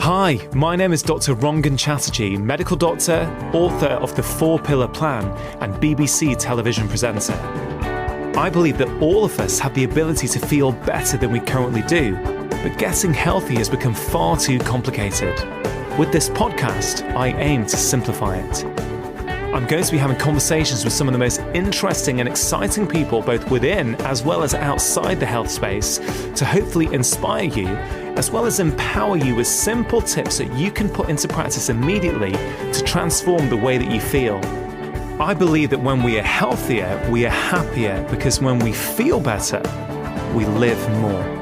Hi, my name is Dr Rangan Chatterjee, medical doctor, author of The 4-Pillar Plan and BBC television presenter. I believe that all of us have the ability to feel better than we currently do, but getting healthy has become far too complicated. With this podcast, I aim to simplify it. I'm going to be having conversations with some of the most interesting and exciting people both within as well as outside the health space to hopefully inspire you as well as empower you with simple tips that you can put into practice immediately to transform the way that you feel. I believe that when we are healthier, we are happier because when we feel better, we live more.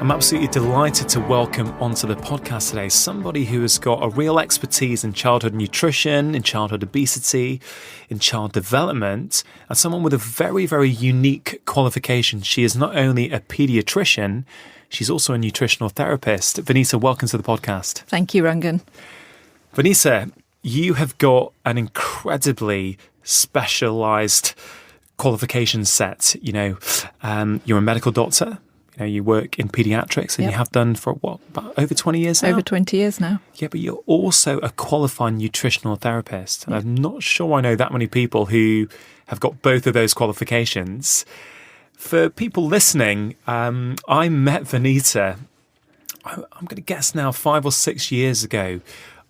I'm absolutely delighted to welcome onto the podcast today somebody who has got a real expertise in childhood nutrition, in childhood obesity, in child development, and someone with a very, very unique qualification. She is not only a paediatrician, she's also a nutritional therapist. Venita, welcome to the podcast. Thank you, Rangan. Venita, you have got an incredibly specialised qualification set. You're a medical doctor. You work in paediatrics and You have done for about over 20 years now? Over 20 years now. Yeah, but you're also a qualified nutritional therapist. And I'm not sure I know that many people who have got both of those qualifications. For people listening, I met Venita, I'm going to guess now 5 or 6 years ago.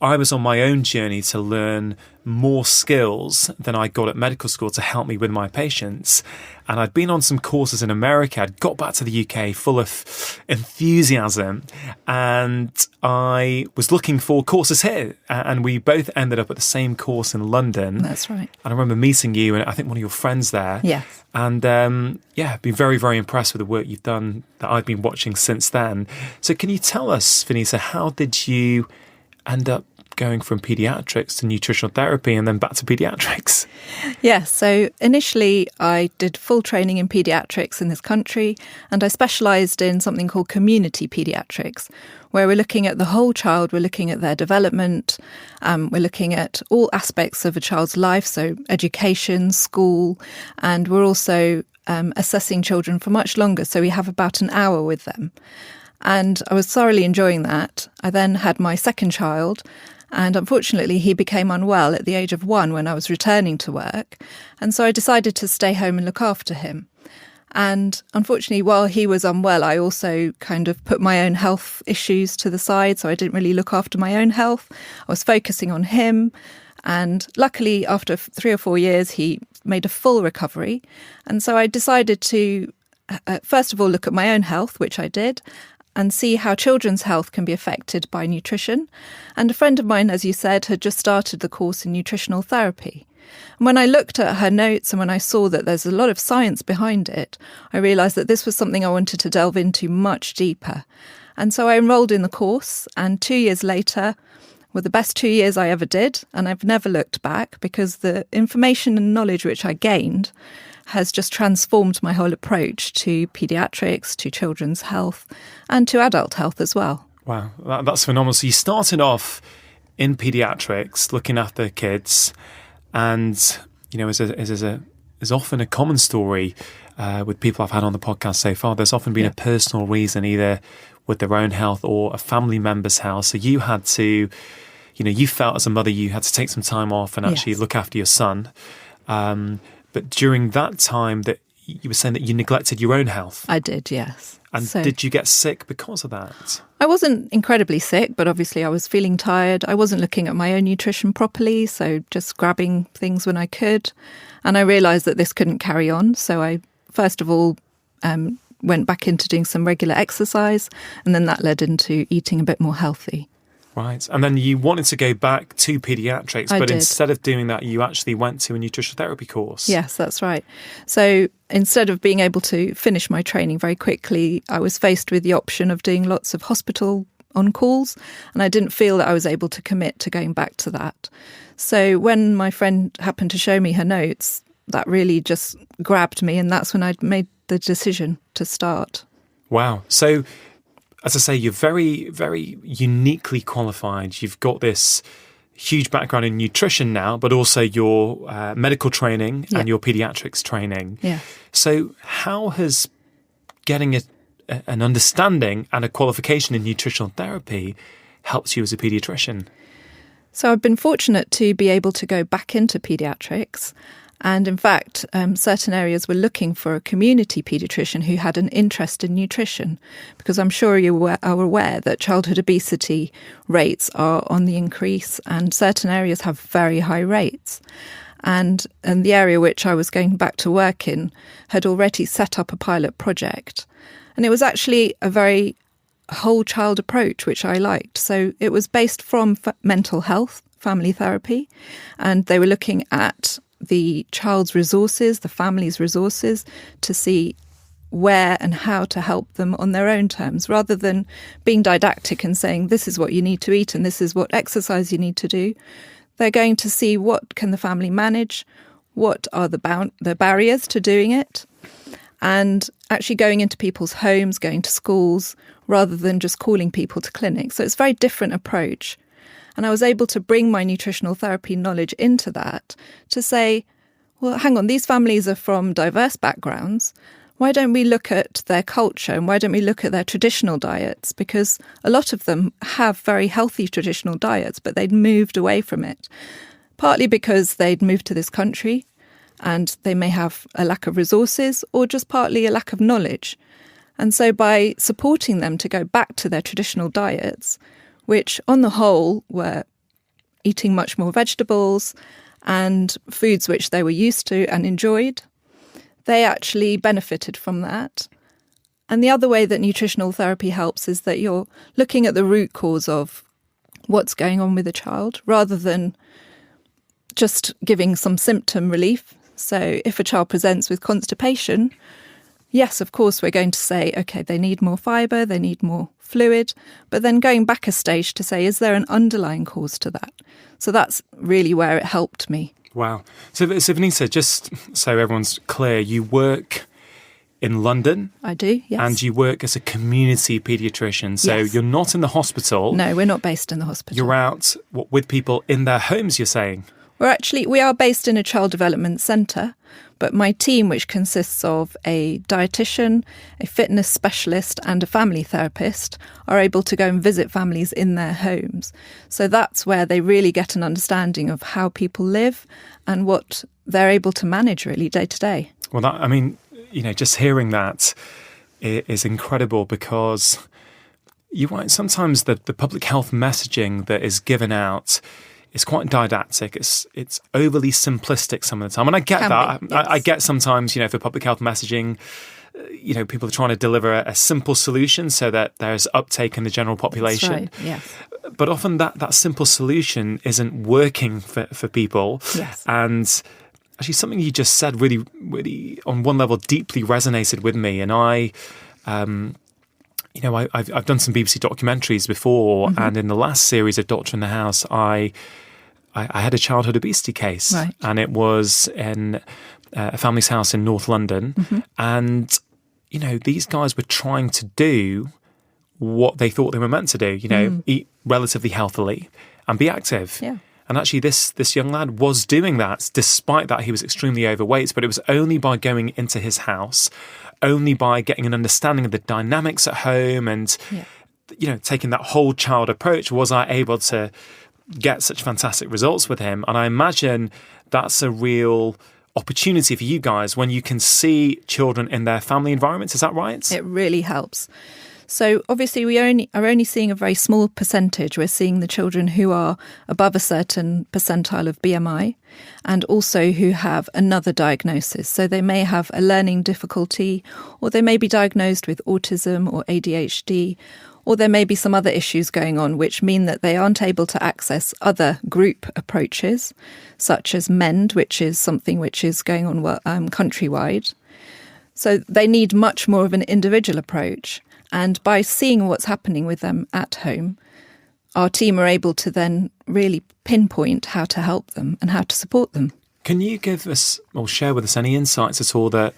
I was on my own journey to learn more skills than I got at medical school to help me with my patients. And I'd been on some courses in America. I'd got back to the UK full of enthusiasm. And I was looking for courses here. And we both ended up at the same course in London. That's right. And I remember meeting you and I think one of your friends there. Yes. And been very, very impressed with the work you've done that I've been watching since then. So can you tell us, Venita, how did you end up going from paediatrics to nutritional therapy and then back to paediatrics? Yeah, so initially I did full training in paediatrics in this country, and I specialised in something called community paediatrics, where we're looking at the whole child, we're looking at their development, we're looking at all aspects of a child's life, so education, school, and we're also assessing children for much longer, so we have about an hour with them. And I was thoroughly enjoying that. I then had my second child, and unfortunately he became unwell at the age of 1 when I was returning to work. And so I decided to stay home and look after him. And unfortunately, while he was unwell, I also kind of put my own health issues to the side. So I didn't really look after my own health. I was focusing on him. And luckily, after 3 or 4 years, he made a full recovery. And so I decided to, first of all, look at my own health, which I did, and see how children's health can be affected by nutrition. And a friend of mine, as you said, had just started the course in nutritional therapy. And when I looked at her notes and when I saw that there's a lot of science behind it, I realised that this was something I wanted to delve into much deeper. And so I enrolled in the course, and 2 years later were the best 2 years I ever did. And I've never looked back because the information and knowledge which I gained has just transformed my whole approach to paediatrics, to children's health, and to adult health as well. Wow, that's phenomenal. So you started off in paediatrics, looking after kids, and is often a common story with people I've had on the podcast so far. There's often been a personal reason, either with their own health or a family member's health. So you had to, you felt as a mother you had to take some time off and actually look after your son. But during that time that you were saying that you neglected your own health. I did, yes. And did you get sick because of that? I wasn't incredibly sick, but obviously I was feeling tired. I wasn't looking at my own nutrition properly, so just grabbing things when I could. And I realised that this couldn't carry on. So I, first of all, went back into doing some regular exercise, and then that led into eating a bit more healthy. Right. And then you wanted to go back to paediatrics, but instead of doing that, you actually went to a nutritional therapy course. Yes, that's right. So instead of being able to finish my training very quickly, I was faced with the option of doing lots of hospital on-calls, and I didn't feel that I was able to commit to going back to that. So when my friend happened to show me her notes, that really just grabbed me, and that's when I made the decision to start. Wow. So as I say, you're very, very uniquely qualified. You've got this huge background in nutrition now, but also your medical training and your paediatrics training. Yeah. So how has getting an understanding and a qualification in nutritional therapy helps you as a paediatrician? So I've been fortunate to be able to go back into paediatrics. And in fact, certain areas were looking for a community paediatrician who had an interest in nutrition, because I'm sure you are aware that childhood obesity rates are on the increase and certain areas have very high rates. And the area which I was going back to work in had already set up a pilot project. And it was actually a very whole child approach, which I liked. So it was based from mental health, family therapy, and they were looking at the child's resources, the family's resources, to see where and how to help them on their own terms, rather than being didactic and saying, this is what you need to eat and this is what exercise you need to do. They're going to see what can the family manage, what are the barriers to doing it, and actually going into people's homes, going to schools, rather than just calling people to clinics. So it's a very different approach. And I was able to bring my nutritional therapy knowledge into that to say, well, hang on, these families are from diverse backgrounds. Why don't we look at their culture and why don't we look at their traditional diets? Because a lot of them have very healthy traditional diets, but they'd moved away from it, partly because they'd moved to this country and they may have a lack of resources, or just partly a lack of knowledge. And so by supporting them to go back to their traditional diets, which on the whole were eating much more vegetables and foods which they were used to and enjoyed, they actually benefited from that. And the other way that nutritional therapy helps is that you're looking at the root cause of what's going on with the child, rather than just giving some symptom relief. So if a child presents with constipation, yes, of course, we're going to say, okay, they need more fibre, they need more fluid, but then going back a stage to say, is there an underlying cause to that? So that's really where it helped me. Wow. So Venita, just so everyone's clear, you work in London. I do, yes. And you work as a community paediatrician. So yes. You're not in the hospital. No, we're not based in the hospital. You're out with people in their homes, you're saying? We are based in a child development centre, but my team, which consists of a dietitian, a fitness specialist and a family therapist, are able to go and visit families in their homes. So that's where they really get an understanding of how people live and what they're able to manage really day to day. Well, just hearing that is incredible, because you're right, sometimes the public health messaging that is given out, it's quite didactic. It's overly simplistic some of the time. And I get that. Yes. I get sometimes, for public health messaging, people are trying to deliver a simple solution so that there's uptake in the general population. That's right, yes. But often that simple solution isn't working for people. Yes. And actually something you just said really, really on one level deeply resonated with me. And I've done some BBC documentaries before, mm-hmm. and in the last series of Doctor in the House, I had a childhood obesity case, right. and it was in a family's house in North London, mm-hmm. and these guys were trying to do what they thought they were meant to do, eat relatively healthily and be active. Yeah. And actually this young lad was doing that. Despite that, he was extremely overweight, but it was only by going into his house, only by getting an understanding of the dynamics at home and, taking that whole child approach, was I able to get such fantastic results with him. And I imagine that's a real opportunity for you guys when you can see children in their family environments. Is that right? It really helps. So obviously we are only seeing a very small percentage. We're seeing the children who are above a certain percentile of BMI and also who have another diagnosis. So they may have a learning difficulty, or they may be diagnosed with autism or ADHD, or there may be some other issues going on which mean that they aren't able to access other group approaches, such as MEND, which is something which is going on countrywide. So they need much more of an individual approach. And by seeing what's happening with them at home, our team are able to then really pinpoint how to help them and how to support them. Can you give us or share with us any insights at all that,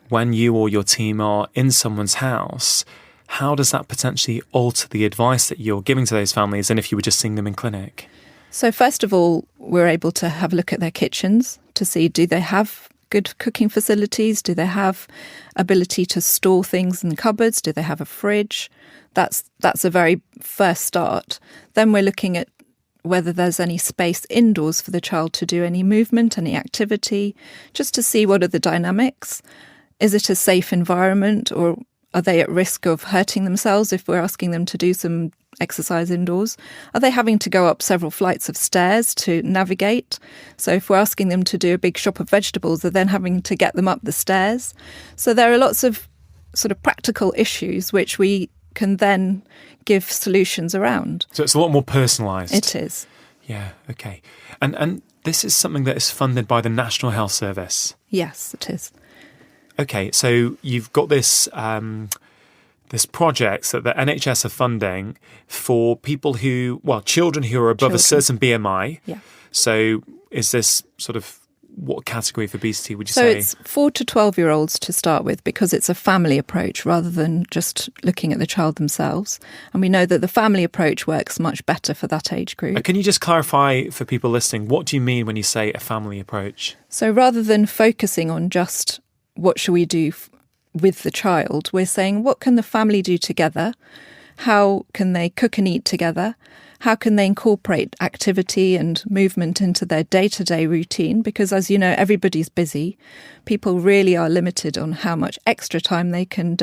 when you or your team are in someone's house, how does that potentially alter the advice that you're giving to those families than if you were just seeing them in clinic? So first of all, we're able to have a look at their kitchens to see, do they have good cooking facilities? Do they have ability to store things in cupboards? Do they have a fridge? That's a very first start. Then we're looking at whether there's any space indoors for the child to do any movement, any activity, just to see what are the dynamics. Is it a safe environment, or are they at risk of hurting themselves if we're asking them to do some exercise indoors? Are they having to go up several flights of stairs to navigate? So if we're asking them to do a big shop of vegetables, they're then having to get them up the stairs. So there are lots of sort of practical issues which we can then give solutions around. So it's a lot more personalised. It is. Yeah, okay. And this is something that is funded by the National Health Service? Yes, it is. Okay, so you've got this this project that the NHS are funding for people children who are above a certain BMI. Yeah. So is this sort of, what category of obesity would you say? So it's 4 to 12-year-olds to start with, because it's a family approach rather than just looking at the child themselves. And we know that the family approach works much better for that age group. Can you just clarify for people listening, what do you mean when you say a family approach? So rather than focusing on just what should we do with the child, we're saying what can the family do together? How can they cook and eat together? How can they incorporate activity and movement into their day-to-day routine? Because as you know, everybody's busy. People really are limited on how much extra time they can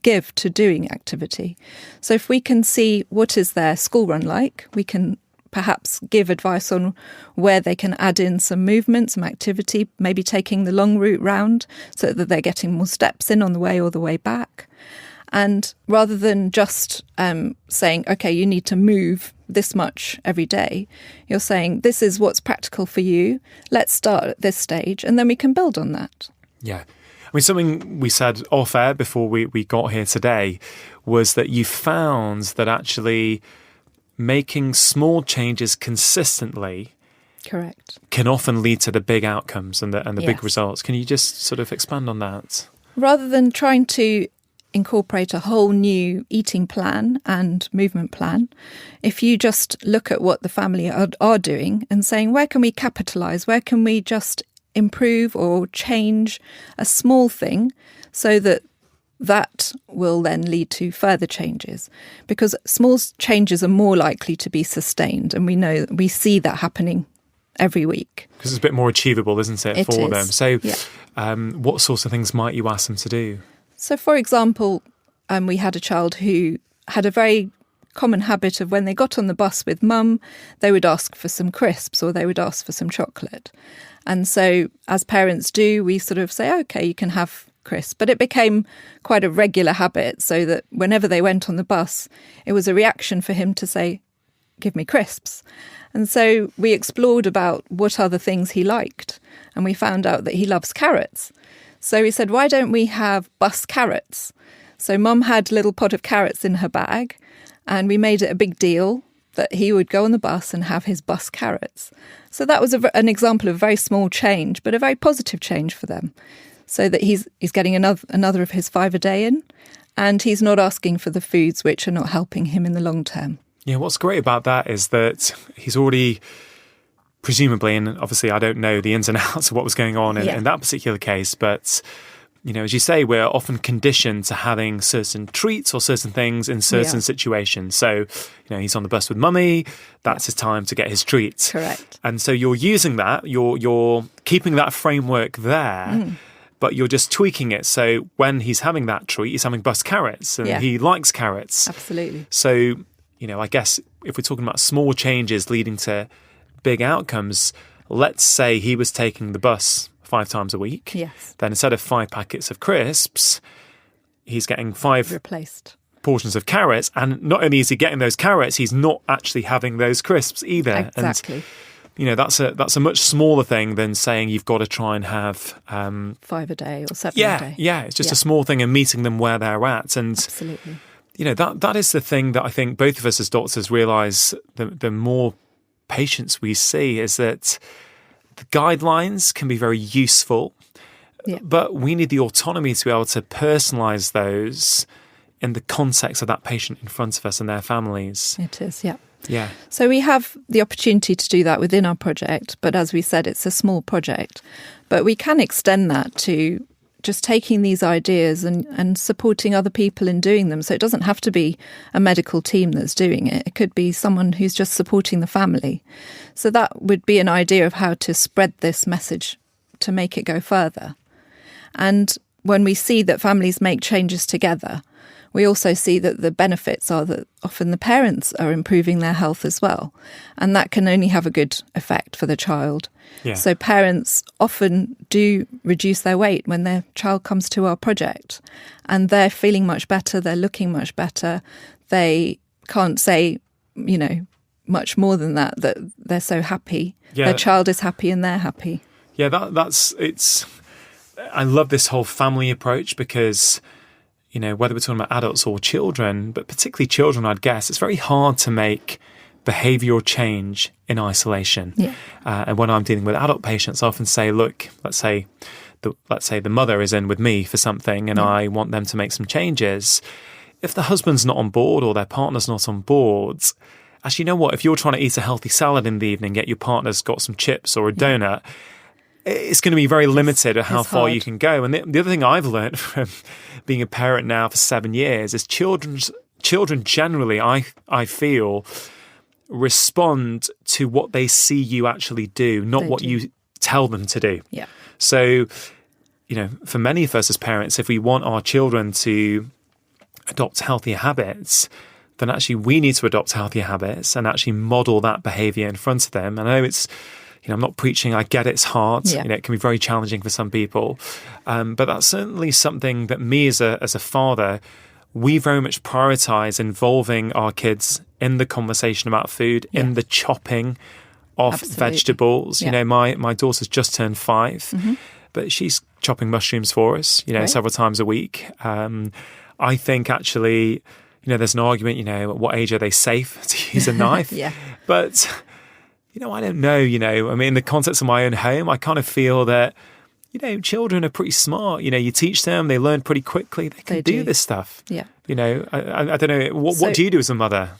give to doing activity. So if we can see what is their school run like, we can perhaps give advice on where they can add in some movement, some activity, maybe taking the long route round so that they're getting more steps in on the way or the way back. And rather than just saying, okay, you need to move this much every day, you're saying, this is what's practical for you. Let's start at this stage, and then we can build on that. Yeah. I mean, something we said off air before we got here today was that you found that actually making small changes consistently correct can often lead to the big outcomes and the yes. big results. Can you just sort of expand on that? Rather than trying to incorporate a whole new eating plan and movement plan, if you just look at what the family are doing and saying, where can we capitalise, where can we just improve or change a small thing so that will then lead to further changes, because small changes are more likely to be sustained, and we see that happening every week. Because it's a bit more achievable, isn't it, for them? So yeah. What sorts of things might you ask them to do? So, for example, we had a child who had a very common habit of when they got on the bus with mum, they would ask for some crisps or they would ask for some chocolate. And so, as parents do, we sort of say, okay, you can have crisps. But it became quite a regular habit, so that whenever they went on the bus, it was a reaction for him to say, give me crisps. And so we explored about what other things he liked, and we found out that he loves carrots. So we said, why don't we have bus carrots? So mum had a little pot of carrots in her bag, and we made it a big deal that he would go on the bus and have his bus carrots. So that was an example of a very small change, but a very positive change for them. So that he's getting another of his 5 a day in, and he's not asking for the foods which are not helping him in the long term. Yeah, what's great about that is that he's already, presumably, and obviously I don't know the ins and outs of what was going on in that particular case, but, you know, as you say, we're often conditioned to having certain treats or certain things in certain situations. So, you know, he's on the bus with mummy, that's his time to get his treats. Correct. And so you're using that, you're keeping that framework there, but you're just tweaking it. So when he's having that treat, he's having bus carrots, and he likes carrots. Absolutely. So, you know, I guess if we're talking about small changes leading to big outcomes, let's say he was taking the bus 5 times a week. Yes. Then instead of 5 packets of crisps, he's getting 5 replaced portions of carrots. And not only is he getting those carrots, he's not actually having those crisps either. Exactly. And, you know, that's a much smaller thing than saying you've got to try and have 5 a day or 7 a day. Yeah, it's just a small thing, and meeting them where they're at. And absolutely. You know, that is the thing that I think both of us as doctors realise, the more patients we see, is that the guidelines can be very useful, but we need the autonomy to be able to personalise those in the context of that patient in front of us and their families. It is, yeah. Yeah. So we have the opportunity to do that within our project, but as we said, it's a small project. But we can extend that to just taking these ideas and supporting other people in doing them. So it doesn't have to be a medical team that's doing it. It could be someone who's just supporting the family. So that would be an idea of how to spread this message to make it go further. And when we see that families make changes together, we also see that the benefits are that often the parents are improving their health as well. And that can only have a good effect for the child. Yeah. So parents often do reduce their weight when their child comes to our project. And they're feeling much better, they're looking much better. They can't say, much more than that they're so happy. Yeah. Their child is happy and they're happy. Yeah, I love this whole family approach because, whether we're talking about adults or children, but particularly children, I'd guess, it's very hard to make behavioural change in isolation. Yeah. And when I'm dealing with adult patients, I often say, look, let's say the mother is in with me for something and I want them to make some changes. If the husband's not on board or their partner's not on board, actually, you know what? If you're trying to eat a healthy salad in the evening, yet your partner's got some chips or a donut, it's going to be very limited at how far you can go. And the other thing I've learned from being a parent now for 7 years is children generally, I feel, respond to what they see you actually do, not what you tell them to do. Yeah. So, for many of us as parents, if we want our children to adopt healthier habits, then actually we need to adopt healthier habits and actually model that behaviour in front of them. And I know it's, I'm not preaching, I get it's hard. Yeah. It can be very challenging for some people. But that's certainly something that me as a father, we very much prioritise involving our kids in the conversation about food, in the chopping of vegetables. Yeah. My daughter's just turned 5, but she's chopping mushrooms for us, several times a week. I think actually, there's an argument, at what age are they safe to use a knife? Yeah. But, I don't know, in the context of my own home, I kind of feel that, children are pretty smart. You teach them, they learn pretty quickly. They can do this stuff. Yeah. I don't know. What do you do as a mother?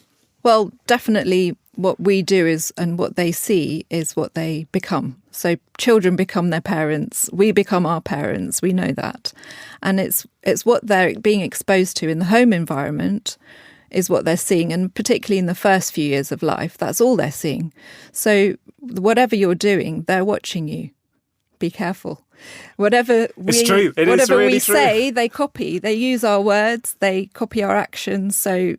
Well, definitely what we do is, and what they see is what they become. So children become their parents. We become our parents. We know that. And it's what they're being exposed to in the home environment is what they're seeing. And particularly in the first few years of life, that's all they're seeing. So whatever you're doing, they're watching you. Be careful. Whatever we say, they copy. They use our words. They copy our actions. So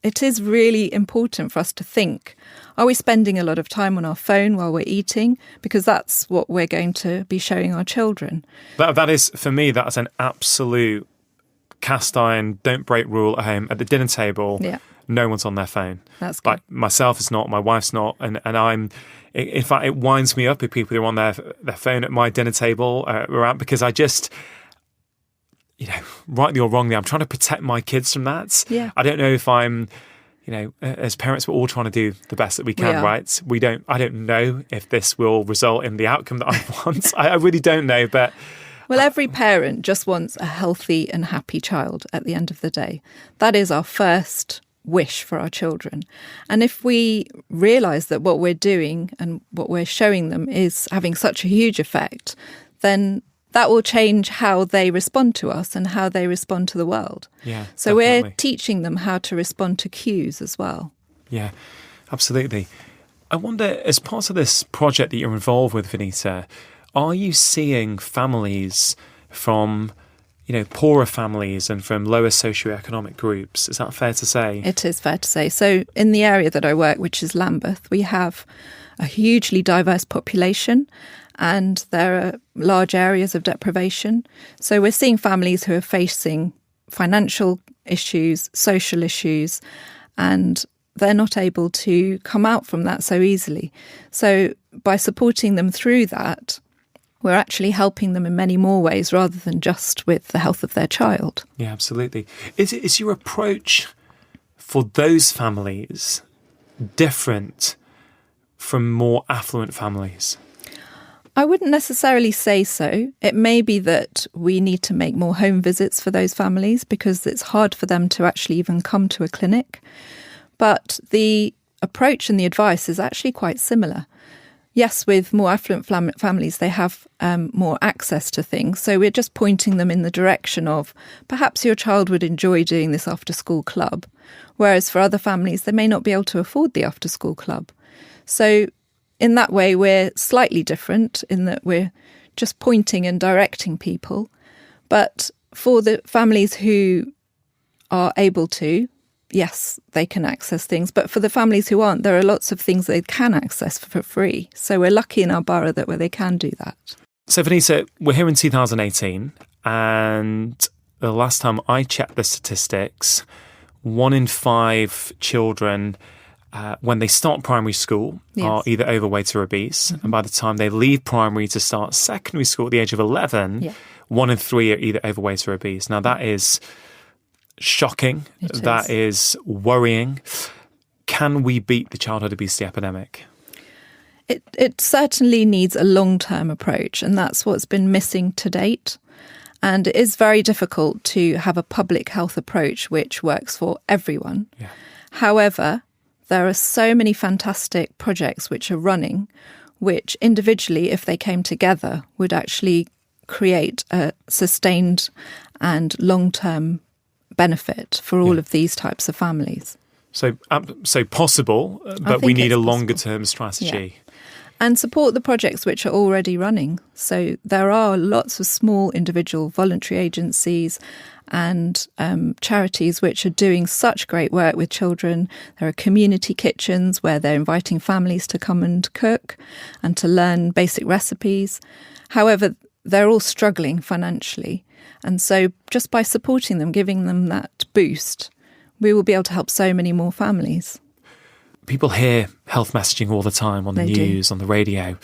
it is really important for us to think, are we spending a lot of time on our phone while we're eating? Because that's what we're going to be showing our children. That is, for me, that's an absolute cast iron, don't break rule at home. At the dinner table, no one's on their phone. That's good. Like myself is not, my wife's not, and I'm... In fact, it winds me up if people are on their phone at my dinner table around, because I just... rightly or wrongly, I'm trying to protect my kids from that. Yeah. I don't know if I'm, as parents, we're all trying to do the best that we can, right? I don't know if this will result in the outcome that I want. I really don't know, but... Well, every parent just wants a healthy and happy child at the end of the day. That is our first wish for our children. And if we realise that what we're doing and what we're showing them is having such a huge effect, then that will change how they respond to us and how they respond to the world. Yeah, so definitely. We're teaching them how to respond to cues as well. Yeah, absolutely. I wonder, as part of this project that you're involved with, Venita, are you seeing families from, poorer families and from lower socioeconomic groups? Is that fair to say? It is fair to say. So in the area that I work, which is Lambeth, we have a hugely diverse population, and there are large areas of deprivation. So we're seeing families who are facing financial issues, social issues, and they're not able to come out from that so easily. So by supporting them through that, we're actually helping them in many more ways rather than just with the health of their child. Yeah, absolutely. Is your approach for those families different from more affluent families? I wouldn't necessarily say so. It may be that we need to make more home visits for those families because it's hard for them to actually even come to a clinic. But the approach and the advice is actually quite similar. Yes, with more affluent families, they have more access to things. So we're just pointing them in the direction of perhaps your child would enjoy doing this after-school club, whereas for other families, they may not be able to afford the after-school club. So in that way, we're slightly different in that we're just pointing and directing people. But for the families who are able to, yes, they can access things. But for the families who aren't, there are lots of things they can access for free. So we're lucky in our borough that where they can do that. So Venita, we're here in 2018, and the last time I checked the statistics, 1 in 5 children, when they start primary school, are either overweight or obese. And by the time they leave primary to start secondary school at the age of 11, 1 in 3 are either overweight or obese. Now, that is shocking. That is worrying. Can we beat the childhood obesity epidemic? It certainly needs a long-term approach, and that's what's been missing to date. And it is very difficult to have a public health approach which works for everyone. Yeah. However, there are so many fantastic projects which are running, which individually, if they came together, would actually create a sustained and long-term benefit for all of these types of families. So possible, but we need a longer-term strategy. Yeah. And support the projects which are already running. So there are lots of small individual voluntary agencies and charities which are doing such great work with children. There are community kitchens where they're inviting families to come and cook and to learn basic recipes. However, they're all struggling financially. And so just by supporting them, giving them that boost, we will be able to help so many more families. People hear health messaging all the time on the news, on the radio.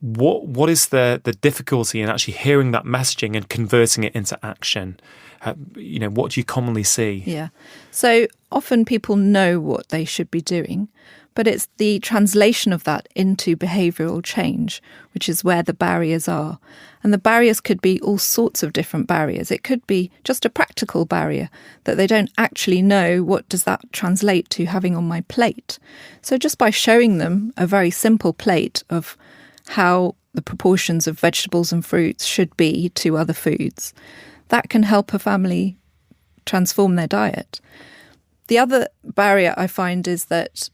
What is the difficulty in actually hearing that messaging and converting it into action? What do you commonly see? Yeah. So often people know what they should be doing, but it's the translation of that into behavioural change, which is where the barriers are. And the barriers could be all sorts of different barriers. It could be just a practical barrier that they don't actually know what does that translate to having on my plate. So just by showing them a very simple plate of how the proportions of vegetables and fruits should be to other foods, that can help a family transform their diet. The other barrier I find is that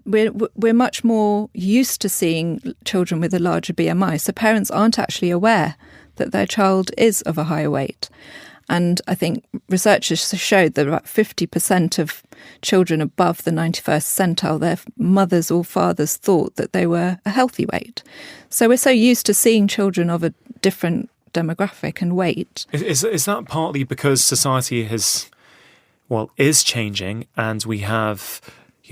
we're much more used to seeing children with a larger BMI, so parents aren't actually aware that their child is of a higher weight. And I think researchers showed that about 50% of children above the 91st centile, their mothers or fathers thought that they were a healthy weight. So we're so used to seeing children of a different demographic and weight. Is that partly because society is changing and we have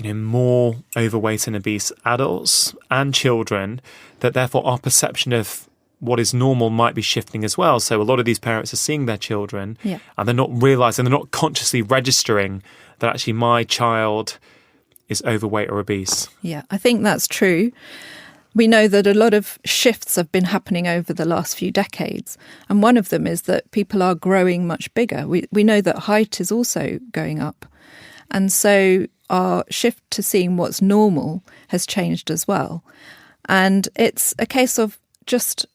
more overweight and obese adults and children, that therefore our perception of what is normal might be shifting as well? So a lot of these parents are seeing their children and they're not realising, they're not consciously registering that actually my child is overweight or obese. Yeah, I think that's true. We know that a lot of shifts have been happening over the last few decades. And one of them is that people are growing much bigger. We know that height is also going up. And so our shift to seeing what's normal has changed as well. And it's a case of just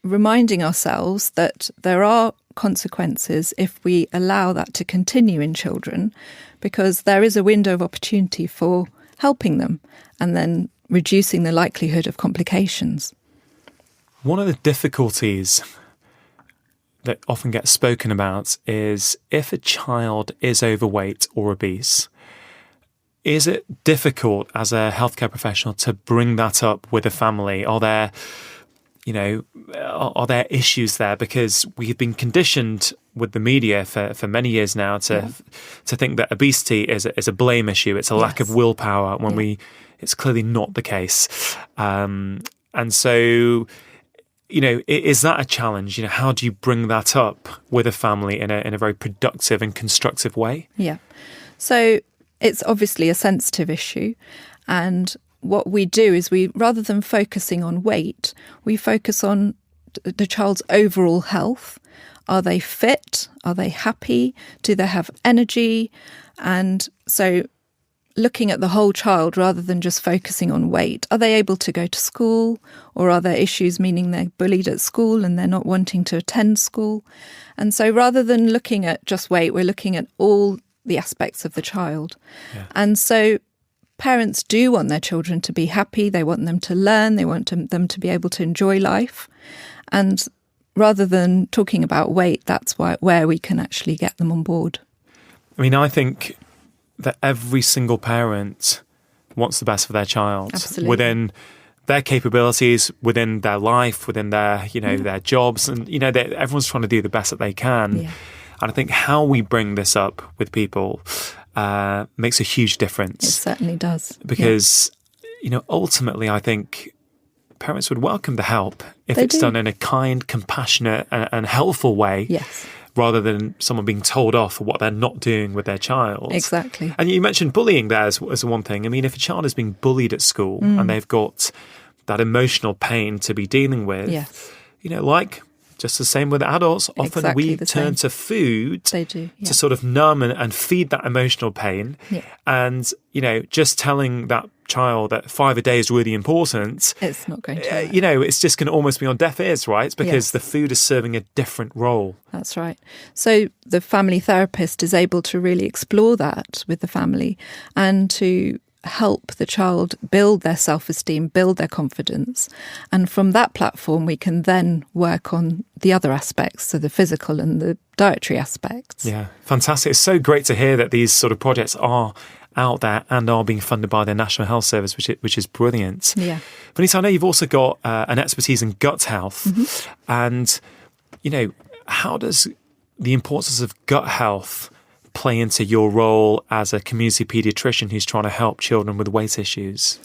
reminding ourselves that there are consequences if we allow that to continue in children, because there is a window of opportunity for helping them and then reducing the likelihood of complications. One of the difficulties that often gets spoken about is if a child is overweight or obese, is it difficult as a healthcare professional to bring that up with a family? Are there issues there? Because we've been conditioned with the media for many years now to think that obesity is a blame issue. It's a lack of willpower when it's clearly not the case. And so, is that a challenge? How do you bring that up with a family in a very productive and constructive way? Yeah. So it's obviously a sensitive issue. And what we do is rather than focusing on weight, we focus on the child's overall health. Are they fit? Are they happy? Do they have energy? And so looking at the whole child rather than just focusing on weight. Are they able to go to school, or are there issues meaning they're bullied at school and they're not wanting to attend school? And so rather than looking at just weight, we're looking at all the aspects of the child. Yeah. And so parents do want their children to be happy. They want them to learn. They want them to be able to enjoy life. And rather than talking about weight, that's where we can actually get them on board. I mean, I think that every single parent wants the best for their child. Absolutely. Within their capabilities, within their life, within their, their jobs. And, everyone's trying to do the best that they can. Yeah. And I think how we bring this up with people makes a huge difference. It certainly does. Because, ultimately, I think parents would welcome the help if it's done in a kind, compassionate and helpful way. Yes. Rather than someone being told off for what they're not doing with their child. Exactly. And you mentioned bullying there as one thing. I mean, if a child is being bullied at school and they've got that emotional pain to be dealing with, like just the same with adults, often we turn to food to sort of numb and feed that emotional pain. Yeah. And, just telling that child that 5 a day is really important, it's not going to it's just going to almost be on deaf ears, right? Because the food is serving a different role. That's right. So the family therapist is able to really explore that with the family and to help the child build their self-esteem, build their confidence. And from that platform, we can then work on the other aspects, so the physical and the dietary aspects. Yeah, fantastic. It's so great to hear that these sort of projects are out there and are being funded by the National Health Service, which is brilliant. Yeah. Venita, I know you've also got an expertise in gut health. Mm-hmm. And, how does the importance of gut health play into your role as a community paediatrician who's trying to help children with weight issues?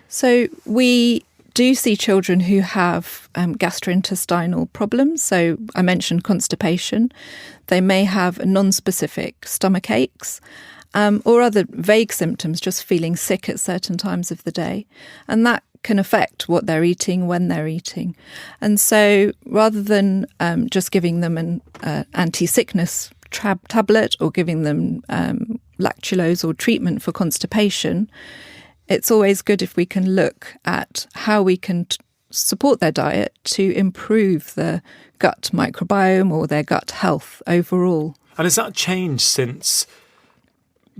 So we do see children who have gastrointestinal problems. So I mentioned constipation. They may have non-specific stomach aches or other vague symptoms, just feeling sick at certain times of the day. And that can affect what they're eating, when they're eating. And so rather than just giving them an anti-sickness tablet or giving them lactulose or treatment for constipation, it's always good if we can look at how we can support their diet to improve the gut microbiome or their gut health overall. And has that changed since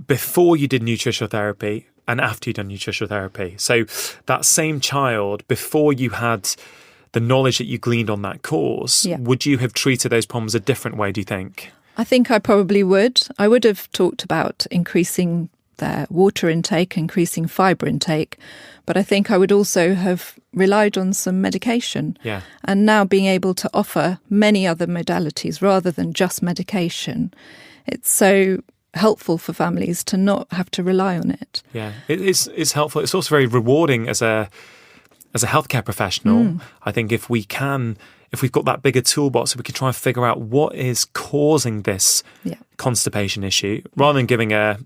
before you did nutritional therapy and after you've done nutritional therapy? So that same child, before you had the knowledge that you gleaned on that course, would you have treated those problems a different way, do you think? I think I probably would. I would have talked about increasing their water intake, increasing fibre intake, but I think I would also have relied on some medication. Yeah. And now being able to offer many other modalities rather than just medication, it's so helpful for families to not have to rely on it. Yeah, it's helpful. It's also very rewarding as a healthcare professional. I think if we've got that bigger toolbox, so we can try and figure out what is causing this constipation issue, rather than giving like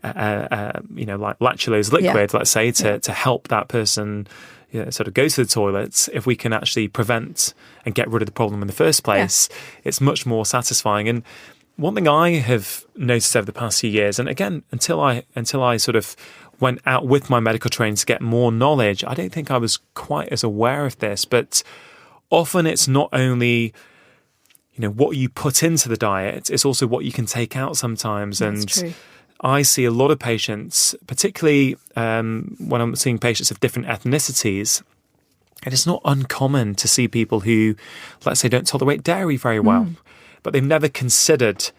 lactulose liquid, let's say, to help that person sort of go to the toilet. If we can actually prevent and get rid of the problem in the first place, it's much more satisfying. And one thing I have noticed over the past few years, and again, until I sort of went out with my medical training to get more knowledge, I don't think I was quite as aware of this. But often it's not only, what you put into the diet, it's also what you can take out sometimes. That's and true. I see a lot of patients, particularly when I'm seeing patients of different ethnicities, it is not uncommon to see people who, let's say, don't tolerate dairy very well, but they've never considered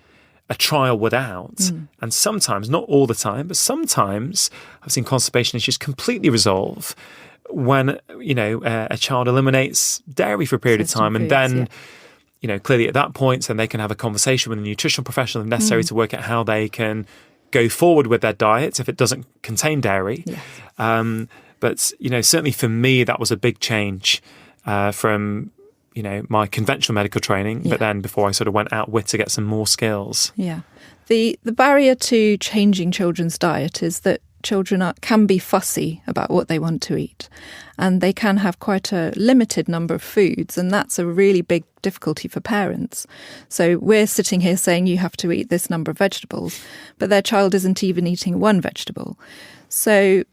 a trial without. And sometimes, not all the time, but sometimes I've seen constipation issues completely resolve when, a child eliminates dairy for a period of time. And then, clearly at that point, then they can have a conversation with a nutritional professional if necessary to work out how they can go forward with their diet if it doesn't contain dairy. Yes. But, certainly for me, that was a big change from my conventional medical training, but then before I sort of went out with to get some more skills. Yeah. The barrier to changing children's diet is that children can be fussy about what they want to eat, and they can have quite a limited number of foods, and that's a really big difficulty for parents. So we're sitting here saying you have to eat this number of vegetables, but their child isn't even eating one vegetable. So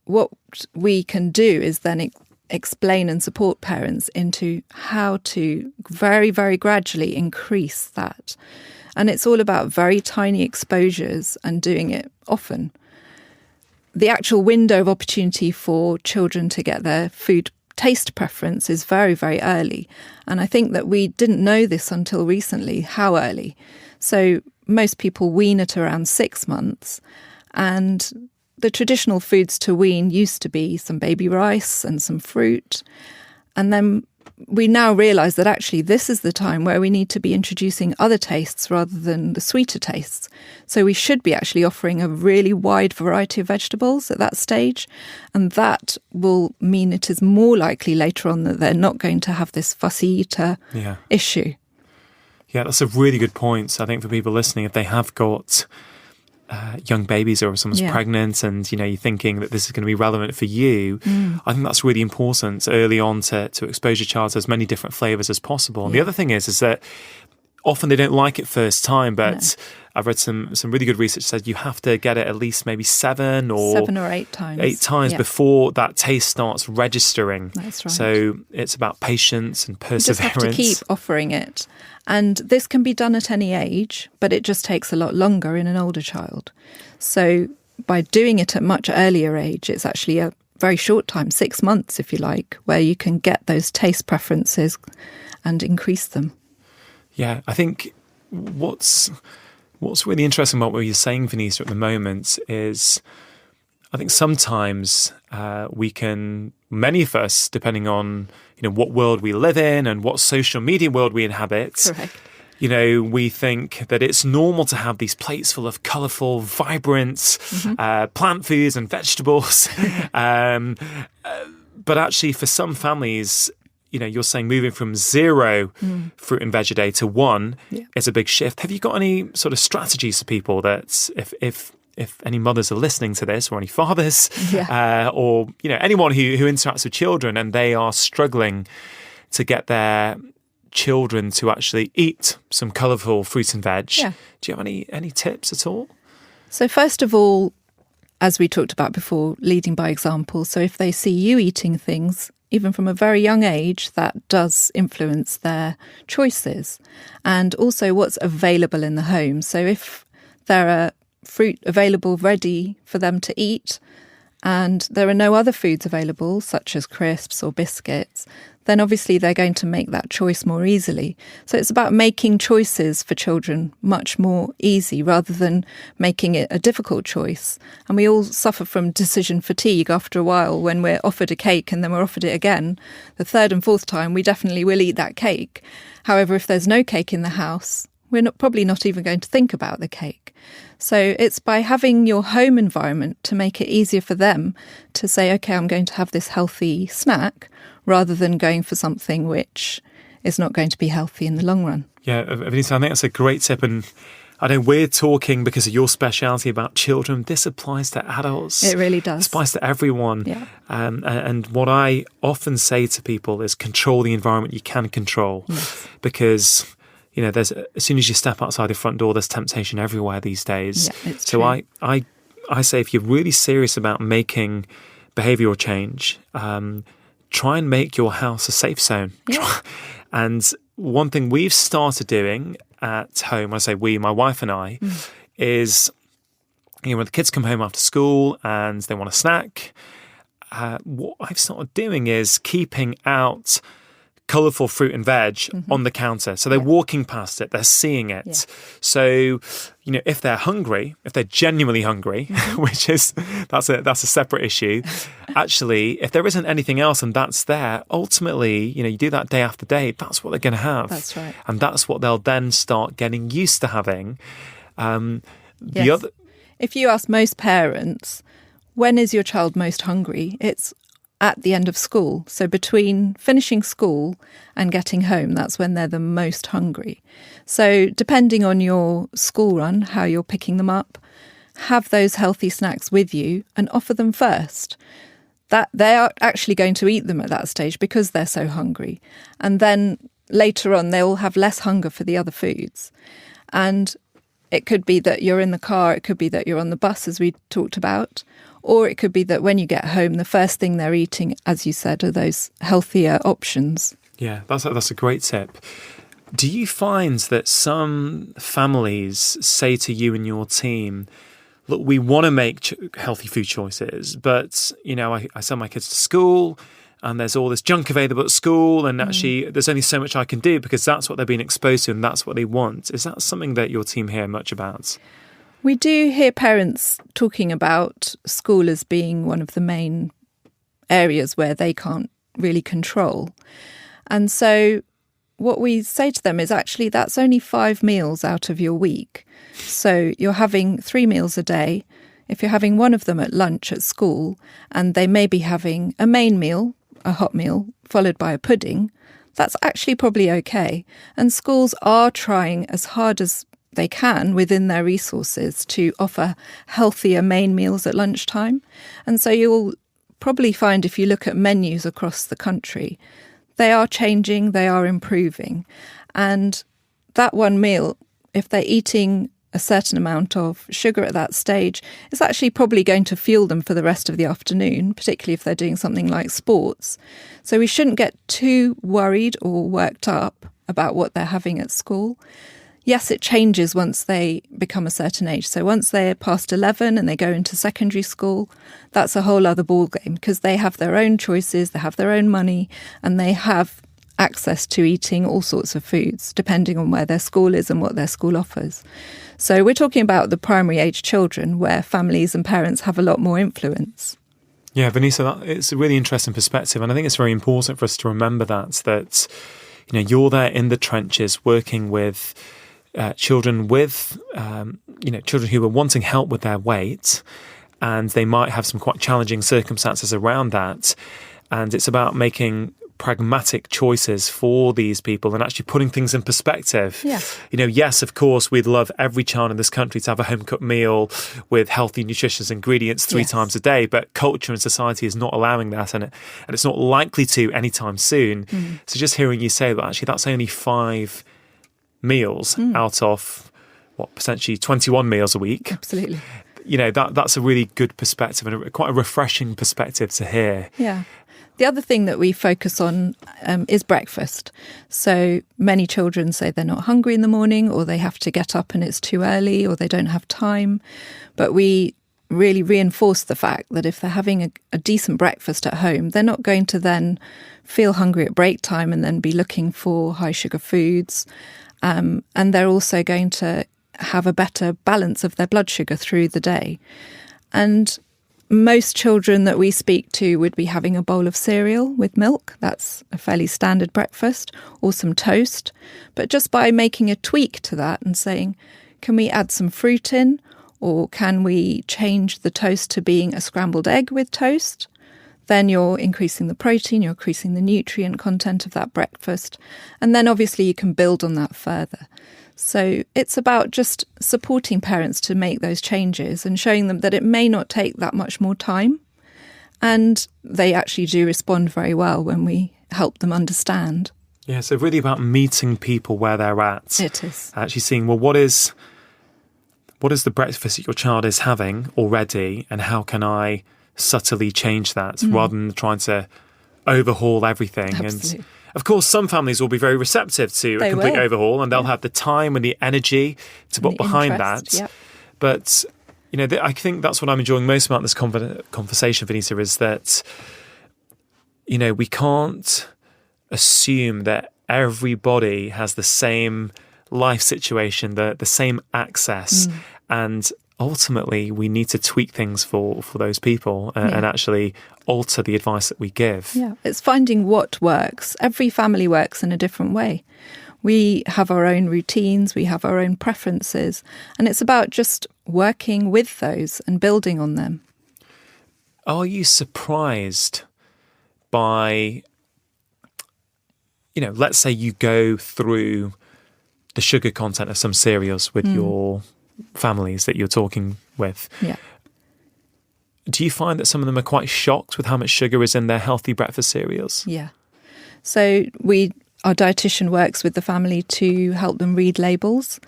what we can do is then explain and support parents into how to very, very gradually increase that. And it's all about very tiny exposures and doing it often. The actual window of opportunity for children to get their food taste preference is very, very early. And I think that we didn't know this until recently, how early. So most people wean at around 6 months. And the traditional foods to wean used to be some baby rice and some fruit. And then we now realise that actually this is the time where we need to be introducing other tastes rather than the sweeter tastes. So we should be actually offering a really wide variety of vegetables at that stage. And that will mean it is more likely later on that they're not going to have this fussy eater issue. Yeah, that's a really good point. I think for people listening, if they have got young babies or if someone's pregnant and, you're thinking that this is going to be relevant for you, I think that's really important early on to expose your child to as many different flavours as possible. And the other thing is that often they don't like it first time, but I've read some really good research that says you have to get it at least maybe 7 or 8 times. 8 times before that taste starts registering. That's right. So it's about patience and perseverance. You just have to keep offering it. And this can be done at any age, but it just takes a lot longer in an older child. So by doing it at much earlier age, it's actually a very short time, 6 months if you like, where you can get those taste preferences and increase them. Yeah, I think what's really interesting about what you're saying, Venita, at the moment is I think sometimes many of us, depending on what world we live in and what social media world we inhabit, correct, we think that it's normal to have these plates full of colourful, vibrant plant foods and vegetables. But actually, for some families, you're saying moving from 0 fruit and veg a day to 1 is a big shift. Have you got any sort of strategies for people that if any mothers are listening to this or any fathers or anyone who interacts with children and they are struggling to get their children to actually eat some colourful fruit and veg, do you have any tips at all? So first of all, as we talked about before, leading by example. So if they see you eating things, even from a very young age, that does influence their choices. And also what's available in the home. So if there are fruit available ready for them to eat and there are no other foods available, such as crisps or biscuits, then obviously they're going to make that choice more easily. So it's about making choices for children much more easy rather than making it a difficult choice. And we all suffer from decision fatigue after a while when we're offered a cake and then we're offered it again. The 3rd and 4th time, we definitely will eat that cake. However, if there's no cake in the house, we're probably not even going to think about the cake. So it's by having your home environment to make it easier for them to say, OK, I'm going to have this healthy snack, rather than going for something which is not going to be healthy in the long run. Yeah, Venita, I think that's a great tip. And I know we're talking because of your speciality about children. This applies to adults. It really does. It applies to everyone. Yeah. And what I often say to people is control the environment you can control. Yes. Because there's as soon as you step outside the front door, there's temptation everywhere these days. Yeah, it's so true. I say if you're really serious about making behavioural change, try and make your house a safe zone. Yeah. And one thing we've started doing at home, when I say we, my wife and I, is when the kids come home after school and they want a snack, what I've started doing is keeping out colourful fruit and veg on the counter. So they're walking past it, they're seeing it. Yeah. So, if they're hungry, if they're genuinely hungry, which is, that's a separate issue. Actually, if there isn't anything else and that's there, ultimately, you do that day after day, that's what they're going to have. That's right. And that's what they'll then start getting used to having. If you ask most parents, when is your child most hungry? It's at the end of school. So between finishing school and getting home, that's when they're the most hungry. So depending on your school run, how you're picking them up, have those healthy snacks with you and offer them first. That they are actually going to eat them at that stage because they're so hungry. And then later on, they'll have less hunger for the other foods. And it could be that you're in the car, it could be that you're on the bus, as we talked about, or it could be that when you get home, the first thing they're eating, as you said, are those healthier options. Yeah, that's a great tip. Do you find that some families say to you and your team, look, we want to make healthy food choices, but, I send my kids to school and there's all this junk available at school and actually there's only so much I can do because that's what they're being exposed to and that's what they want. Is that something that your team hear much about? We do hear parents talking about school as being one of the main areas where they can't really control. And so what we say to them is actually that's only 5 meals out of your week. So you're having 3 meals a day. If you're having one of them at lunch at school and they may be having a main meal, a hot meal, followed by a pudding, that's actually probably okay. And schools are trying as hard as they can within their resources to offer healthier main meals at lunchtime. And so you'll probably find if you look at menus across the country, they are changing, they are improving. And that one meal, if they're eating a certain amount of sugar at that stage, it's actually probably going to fuel them for the rest of the afternoon, particularly if they're doing something like sports. So we shouldn't get too worried or worked up about what they're having at school. Yes, it changes once they become a certain age. So once they're past 11 and they go into secondary school, that's a whole other ballgame because they have their own choices, they have their own money, and they have access to eating all sorts of foods, depending on where their school is and what their school offers. So we're talking about the primary age children where families and parents have a lot more influence. Yeah, Venita, it's a really interesting perspective. And I think it's very important for us to remember that you're there in the trenches working with children with, children who are wanting help with their weight, and they might have some quite challenging circumstances around that. And it's about making pragmatic choices for these people and actually putting things in perspective. Yes. Yes, of course, we'd love every child in this country to have a home-cooked meal with healthy, nutritious ingredients 3 times a day, but culture and society is not allowing that, and it's not likely to anytime soon. So just hearing you say that, actually, that's only 5 meals out of potentially 21 meals a week. Absolutely. That's a really good perspective and quite a refreshing perspective to hear. Yeah. The other thing that we focus on is breakfast. So many children say they're not hungry in the morning, or they have to get up and it's too early, or they don't have time. But we really reinforce the fact that if they're having a decent breakfast at home, they're not going to then feel hungry at break time and then be looking for high sugar foods. And they're also going to have a better balance of their blood sugar through the day. And most children that we speak to would be having a bowl of cereal with milk. That's a fairly standard breakfast, or some toast. But just by making a tweak to that and saying, can we add some fruit in? Or can we change the toast to being a scrambled egg with toast? Then you're increasing the protein, you're increasing the nutrient content of that breakfast. And then obviously you can build on that further. So it's about just supporting parents to make those changes and showing them that it may not take that much more time. And they actually do respond very well when we help them understand. Yeah, so really about meeting people where they're at. It is. Actually seeing, well, what is the breakfast that your child is having already, and how can I subtly change that rather than trying to overhaul everything. Absolutely. And of course, some families will be very receptive to a complete overhaul, and they'll have the time and the energy to put behind that. Yep. But, I think that's what I'm enjoying most about this conversation, Venita, is that, we can't assume that everybody has the same life situation, the same access, and ultimately we need to tweak things for those people and actually alter the advice that we give. Yeah, it's finding what works. Every family works in a different way. We have our own routines, we have our own preferences, and it's about just working with those and building on them. Are you surprised by, let's say you go through the sugar content of some cereals with your families that you're talking with. Yeah. Do you find that some of them are quite shocked with how much sugar is in their healthy breakfast cereals? Yeah. So our dietitian works with the family to help them read labels.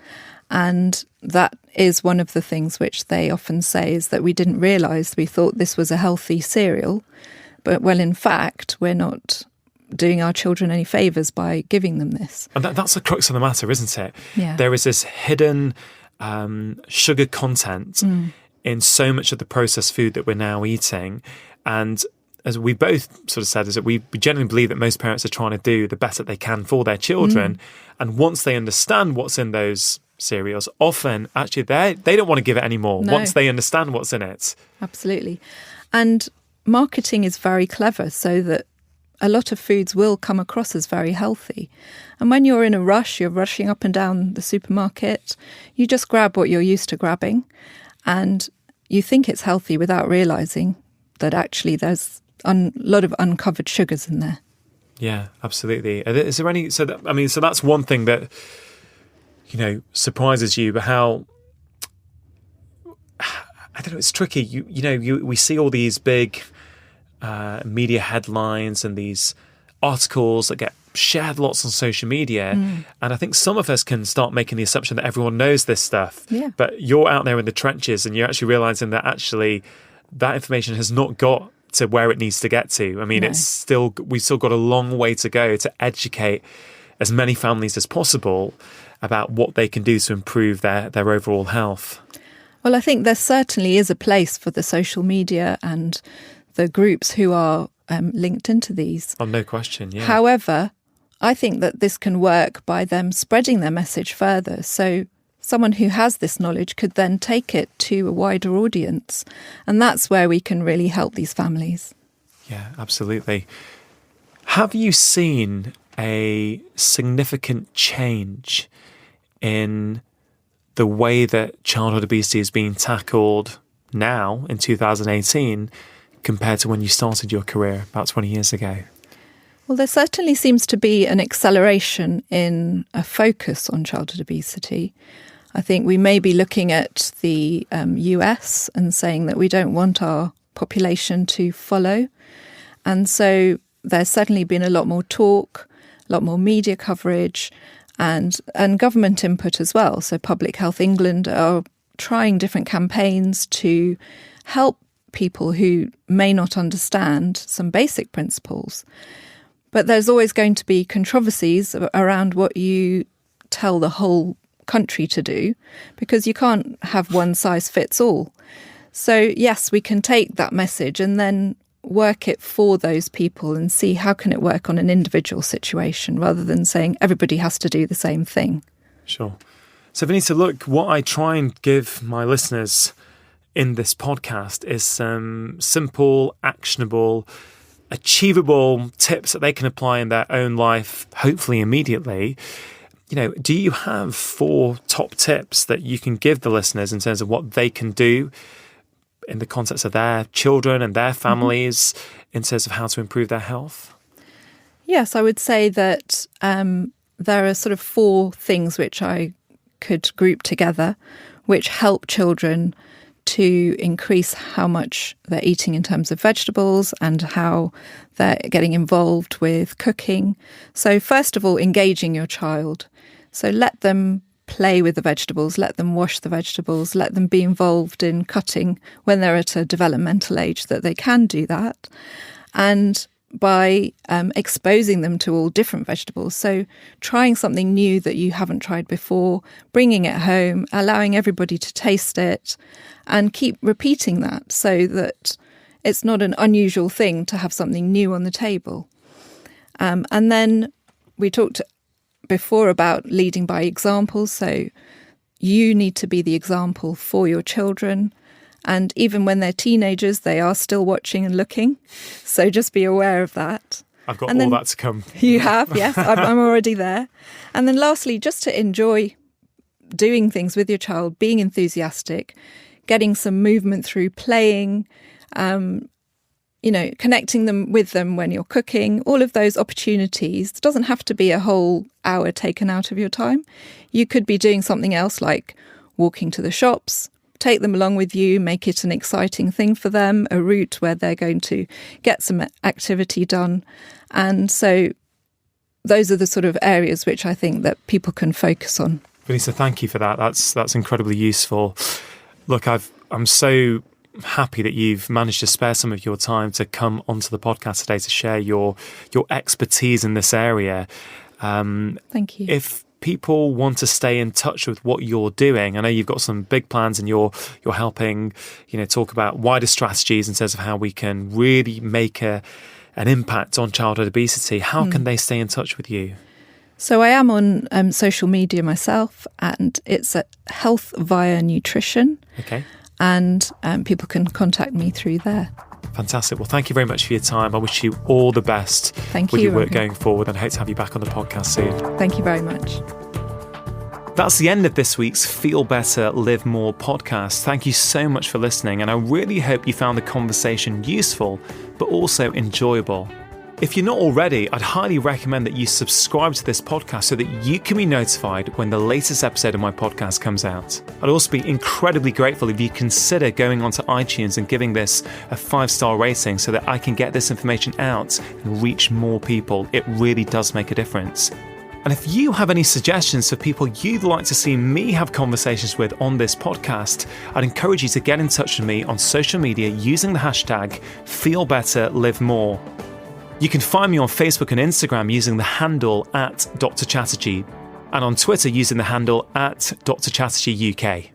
And that is one of the things which they often say is that we didn't realise, we thought this was a healthy cereal. But, well, in fact, we're not doing our children any favours by giving them this. And that's the crux of the matter, isn't it? Yeah. There is this hidden sugar content in so much of the processed food that we're now eating. And as we both sort of said, is that we genuinely believe that most parents are trying to do the best that they can for their children. And once they understand what's in those cereals, often actually they don't want to give it anymore once they understand what's in it. Absolutely. And marketing is very clever so that a lot of foods will come across as very healthy. And when you're in a rush, you're rushing up and down the supermarket, you just grab what you're used to grabbing and you think it's healthy without realising that actually there's a lot of uncovered sugars in there. Yeah, absolutely. Is there any... So that's one thing that, surprises you, but how... I don't know, it's tricky. We see all these big media headlines and these articles that get shared lots on social media. And I think some of us can start making the assumption that everyone knows this stuff. Yeah. But you're out there in the trenches and you're actually realising that actually that information has not got to where it needs to get to. I mean, we've still got a long way to go to educate as many families as possible about what they can do to improve their overall health. Well, I think there certainly is a place for the social media and the groups who are linked into these. Oh, no question, yeah. However, I think that this can work by them spreading their message further. So someone who has this knowledge could then take it to a wider audience. And that's where we can really help these families. Yeah, absolutely. Have you seen a significant change in the way that childhood obesity is being tackled now in 2018 compared to when you started your career about 20 years ago? Well, there certainly seems to be an acceleration in a focus on childhood obesity. I think we may be looking at the US and saying that we don't want our population to follow. And so there's certainly been a lot more talk, a lot more media coverage and government input as well. So Public Health England are trying different campaigns to help people who may not understand some basic principles. But there's always going to be controversies around what you tell the whole country to do, because you can't have one size fits all. So yes, we can take that message and then work it for those people and see how can it work on an individual situation rather than saying everybody has to do the same thing. Sure. So Venita, look, what I try and give my listeners in this podcast is some simple, actionable, achievable tips that they can apply in their own life, hopefully immediately. Do you have 4 top tips that you can give the listeners in terms of what they can do in the context of their children and their families in terms of how to improve their health? Yes, I would say that there are sort of 4 things which I could group together, which help children to increase how much they're eating in terms of vegetables and how they're getting involved with cooking. So first of all, engaging your child. So let them play with the vegetables, let them wash the vegetables, let them be involved in cutting when they're at a developmental age that they can do that. And by exposing them to all different vegetables. So trying something new that you haven't tried before, bringing it home, allowing everybody to taste it, and keep repeating that so that it's not an unusual thing to have something new on the table. And then we talked before about leading by example. So you need to be the example for your children. And even when they're teenagers, they are still watching and looking. So just be aware of that. I've got all that to come. You have, yes. I'm already there. And then lastly, just to enjoy doing things with your child, being enthusiastic, getting some movement through playing, connecting them with them when you're cooking, all of those opportunities. It doesn't have to be a whole hour taken out of your time. You could be doing something else like walking to the shops, take them along with you, make it an exciting thing for them, a route where they're going to get some activity done. And so those are the sort of areas which I think that people can focus on. Venita, thank you for that. That's incredibly useful. Look, I'm so happy that you've managed to spare some of your time to come onto the podcast today to share your expertise in this area. Thank you. If people want to stay in touch with what you're doing, I know you've got some big plans and you're helping, talk about wider strategies in terms of how we can really make an impact on childhood obesity. How can they stay in touch with you? So I am on social media myself, and it's at Health Via Nutrition. Okay. And people can contact me through there. Fantastic. Well, thank you very much for your time. I wish you all the best with your work going forward, and I hope to have you back on the podcast soon. Thank you very much. That's the end of this week's Feel Better, Live More podcast. Thank you so much for listening, and I really hope you found the conversation useful, but also enjoyable. If you're not already, I'd highly recommend that you subscribe to this podcast so that you can be notified when the latest episode of my podcast comes out. I'd also be incredibly grateful if you consider going onto iTunes and giving this a 5-star rating so that I can get this information out and reach more people. It really does make a difference. And if you have any suggestions for people you'd like to see me have conversations with on this podcast, I'd encourage you to get in touch with me on social media using the hashtag FeelBetterLiveMore. You can find me on Facebook and Instagram using the handle @Dr Chatterjee, and on Twitter using the handle @Dr Chatterjee UK.